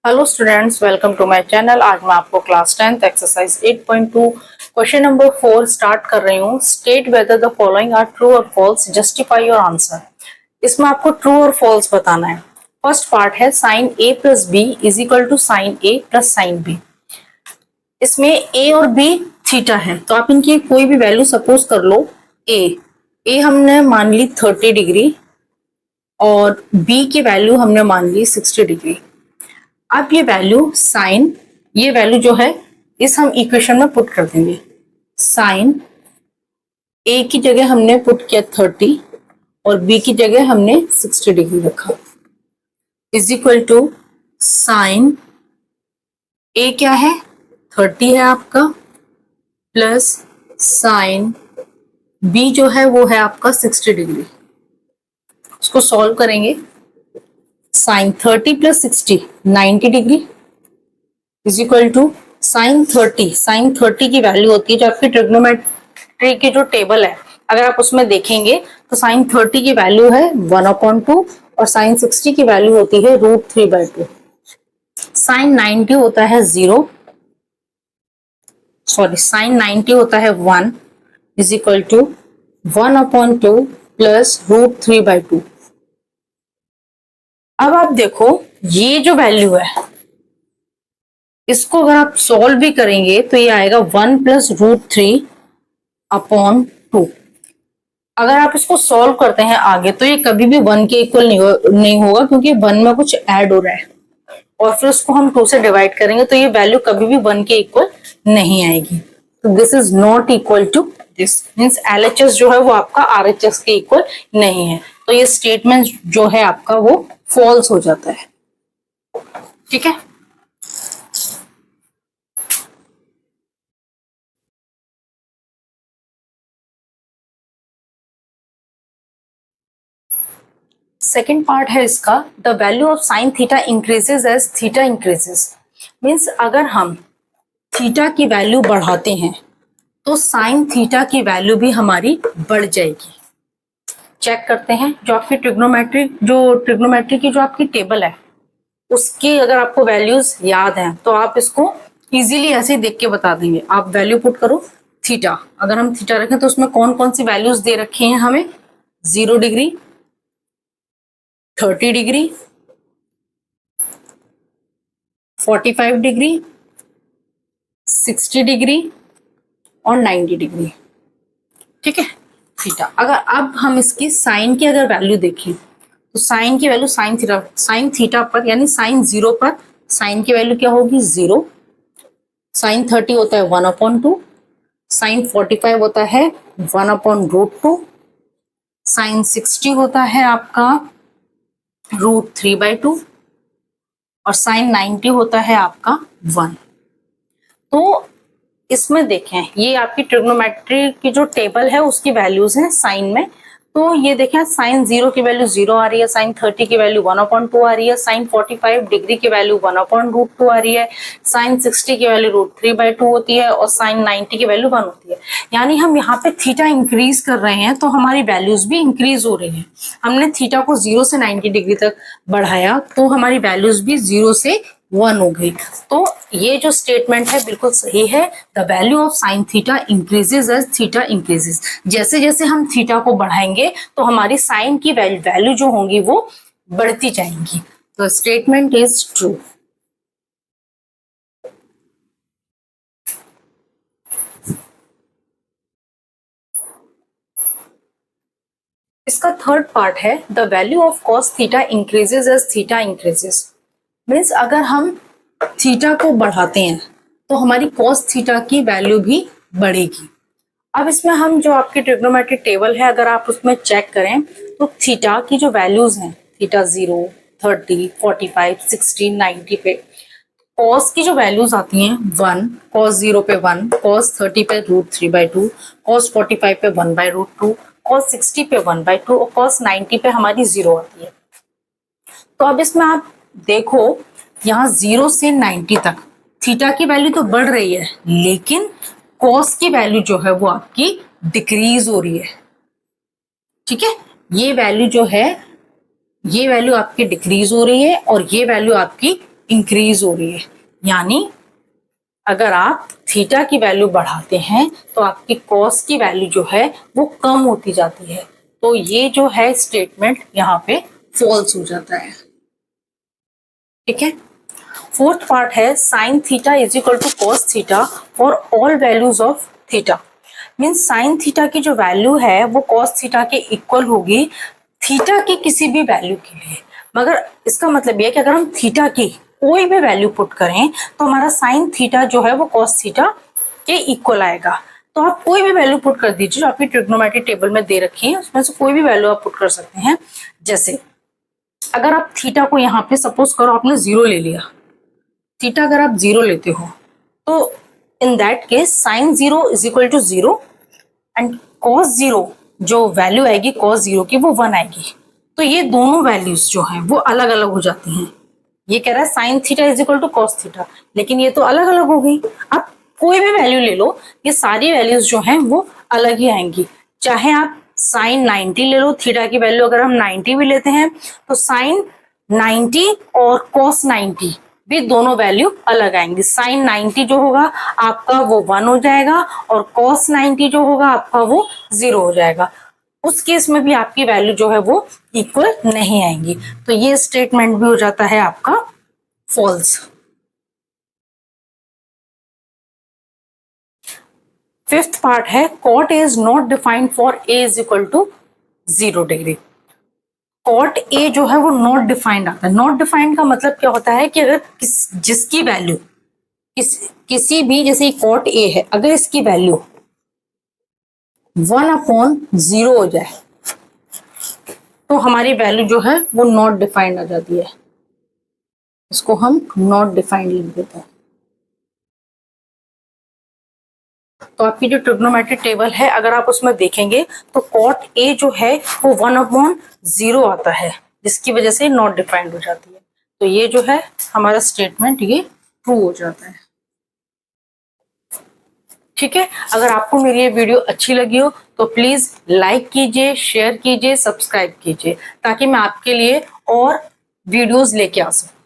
Hello students, welcome to my channel. आज मैं आपको class 10th exercise 8.2 question number 4 start कर रही हूँ। State weather the following are true और फॉल्स, जस्टिफाई योर आंसर। इसमें आपको ट्रू और फॉल्स बताना है। फर्स्ट पार्ट है sine A plus B is equal to sine A plus sine B. इसमें ए और बी थीटा है, तो आप इनकी कोई भी वैल्यू सपोज कर लो। ए हमने मान ली 30 डिग्री और बी की वैल्यू हमने मान ली 60 डिग्री। अब ये वैल्यू जो है इस हम इक्वेशन में पुट कर देंगे। साइन ए की जगह हमने पुट किया 30 और बी की जगह हमने 60 डिग्री रखा, इज इक्वल टू साइन ए क्या है 30 है आपका, प्लस साइन बी जो है वो है आपका 60 डिग्री। उसको सॉल्व करेंगे। Sine 30 plus 60 90 degree is equal to sine 30 की वैल्यू होती है जो आपकी ट्रिग्नोमेट्री की जो टेबल है, अगर आप उसमें देखेंगे तो साइन 30 की वैल्यू है 1/2 और साइन 60 की वैल्यू होती है √3/2। साइन 90 होता है साइन 90 होता है 1 इज इक्वल टू 1/2 प्लस √3/2। अब आप देखो ये जो वैल्यू है इसको अगर आप सॉल्व भी करेंगे तो ये आएगा 1 प्लस √3/2। अगर आप इसको सॉल्व करते हैं आगे तो ये कभी भी 1 के इक्वल नहीं होगा, क्योंकि 1 में कुछ ऐड हो रहा है और फिर उसको हम 2 से डिवाइड करेंगे तो ये वैल्यू कभी भी 1 के इक्वल नहीं आएगी। तो this is not equal to this, means LHS जो है वो आपका आरएचएस के इक्वल नहीं है, तो ये स्टेटमेंट जो है आपका वो फॉल्स हो जाता है। ठीक है। सेकेंड पार्ट है इसका, the value of sine theta increases as theta increases. Means अगर हम थीटा की वैल्यू बढ़ाते हैं तो साइन थीटा की वैल्यू भी हमारी बढ़ जाएगी। चेक करते हैं, जो आपकी ट्रिग्नोमेट्री की जो आपकी टेबल है उसकी अगर आपको वैल्यूज याद हैं तो आप इसको इजीली ऐसे ही देख के बता देंगे। आप वैल्यू पुट करो थीटा, अगर हम थीटा रखें तो उसमें कौन कौन सी वैल्यूज दे रखी हैं हमें, 0 डिग्री, 30 डिग्री, 45 डिग्री, 60 डिग्री और 90 डिग्री। ठीक है। थीटा अगर अब हम इसकी साइन की अगर वैल्यू देखें तो साइन की वैल्यू साइन थीटा पर यानी साइन 0 पर साइन की वैल्यू क्या होगी 0। साइन 30 होता है 1/2, साइन 45 होता है 1/√2, साइन 60 होता है आपका √3/2 और साइन 90 होता है आपका 1। तो इसमें देखें ये आपकी ट्रिग्नोमेट्री की जो टेबल है उसकी वैल्यूज हैं साइन में। तो ये देखें साइन 0 की वैल्यू 0 आ रही है, साइन 30 की वैल्यू 1/2 आ रही है, साइन 45 डिग्री की वैल्यू 1/√2 आ रही है, साइन 60 की वैल्यू √3/2 होती है और साइन 90 की वैल्यू 1 होती है। यानी हम यहाँ पे थीटा इंक्रीज कर रहे हैं तो हमारी वैल्यूज भी इंक्रीज हो रही है। हमने थीटा को 0 से 90 डिग्री तक बढ़ाया तो हमारी वैल्यूज भी 0 से 1 हो गई। तो ये जो स्टेटमेंट है बिल्कुल सही है। The value of sine theta increases as theta increases. जैसे जैसे हम थीटा को बढ़ाएंगे तो हमारी साइन की वैल्यू जो होंगी वो बढ़ती जाएंगी। तो स्टेटमेंट इज ट्रू। इसका थर्ड पार्ट है the value of cos theta increases as theta increases. Means अगर हम थीटा को बढ़ाते हैं तो हमारी कॉस थीटा की वैल्यू भी बढ़ेगी। अब इसमें हम जो आपकी ट्रिग्नोमेट्रिक टेबल है अगर आप उसमें चेक करें तो थीटा की जो वैल्यूज हैं, थीटा 0, 30, 45, 60, 90 पे कॉस की जो वैल्यूज आती हैं 1, कॉस 0 पे 1, कॉस 30 पे √3/2, कॉस 45 पे 1/√2, कॉस 60 पे 1/2 और कॉस 90 पे हमारी 0 आती है। तो अब इसमें आप देखो यहाँ 0 से 90 तक थीटा की वैल्यू तो बढ़ रही है लेकिन कॉस की वैल्यू जो है वो आपकी डिक्रीज हो रही है। ठीक है। ये वैल्यू जो है ये वैल्यू आपकी डिक्रीज हो रही है और ये वैल्यू आपकी इंक्रीज हो रही है। यानी अगर आप थीटा की वैल्यू बढ़ाते हैं तो आपकी कॉस की वैल्यू जो है वो कम होती जाती है। तो ये जो है स्टेटमेंट यहाँ पे फॉल्स हो जाता है। ठीक है। फोर्थ पार्ट है sine theta is equal to cos theta for all values of theta. Means sine theta की जो वैल्यू है वो कॉस थीटा के इक्वल होगी थीटा की किसी भी वैल्यू के लिए। मगर इसका मतलब ये है कि अगर हम थीटा की कोई भी वैल्यू पुट करें तो हमारा साइन थीटा जो है वो कॉस थीटा के इक्वल आएगा। तो आप कोई भी वैल्यू पुट कर दीजिए जो आपकी ट्रिग्नोमेट्रिक टेबल में दे रखी है, उसमें से कोई भी वैल्यू आप पुट कर सकते हैं। जैसे अगर आप थीटा को यहाँ पे सपोज करो आपने 0 ले लिया, थीटा अगर आप 0 लेते हो तो in that case sine 0 is equal to 0 and cos 0 जो वैल्यू आएगी कॉस 0 की वो 1 आएगी। तो ये दोनों वैल्यूज जो हैं वो अलग अलग हो जाती हैं। ये कह रहा है sine theta is equal to cos theta, लेकिन ये तो अलग अलग हो गई। आप कोई भी वैल्यू ले लो, ये सारी वैल्यूज जो हैं वो अलग ही आएंगी। चाहे आप साइन 90 ले लो, थीटा की वैल्यू अगर हम 90 भी लेते हैं तो साइन 90 और कॉस 90 भी दोनों वैल्यू अलग आएंगी। साइन 90 जो होगा आपका वो 1 हो जाएगा और कॉस 90 जो होगा आपका वो 0 हो जाएगा। उस केस में भी आपकी वैल्यू जो है वो इक्वल नहीं आएंगी। तो ये स्टेटमेंट भी हो जाता है आपका फॉल्स। फिफ्थ पार्ट है cot A is not defined for A is equal to 0 degree. Cot A जो है वो नॉट डिफाइंड आता है। नॉट डिफाइंड का मतलब क्या होता है कि अगर जिसकी वैल्यू किसी भी, जैसे कॉट ए है, अगर इसकी वैल्यू 1/0 हो जाए तो हमारी वैल्यू जो है वो नॉट डिफाइंड आ जाती है। इसको हम नॉट डिफाइंड लिख देते हैं। तो आपकी जो ट्रिग्नोमेट्रिक टेबल है अगर आप उसमें देखेंगे तो कॉट ए जो है वो 1/0 आता है, जिसकी वजह से नॉट डिफाइंड हो जाती है। तो ये जो है हमारा स्टेटमेंट ये ट्रू हो जाता है। ठीक है। अगर आपको मेरी ये वीडियो अच्छी लगी हो तो प्लीज लाइक कीजिए, शेयर कीजिए, सब्सक्राइब कीजिए, ताकि मैं आपके लिए और वीडियोस लेके आ सकूं।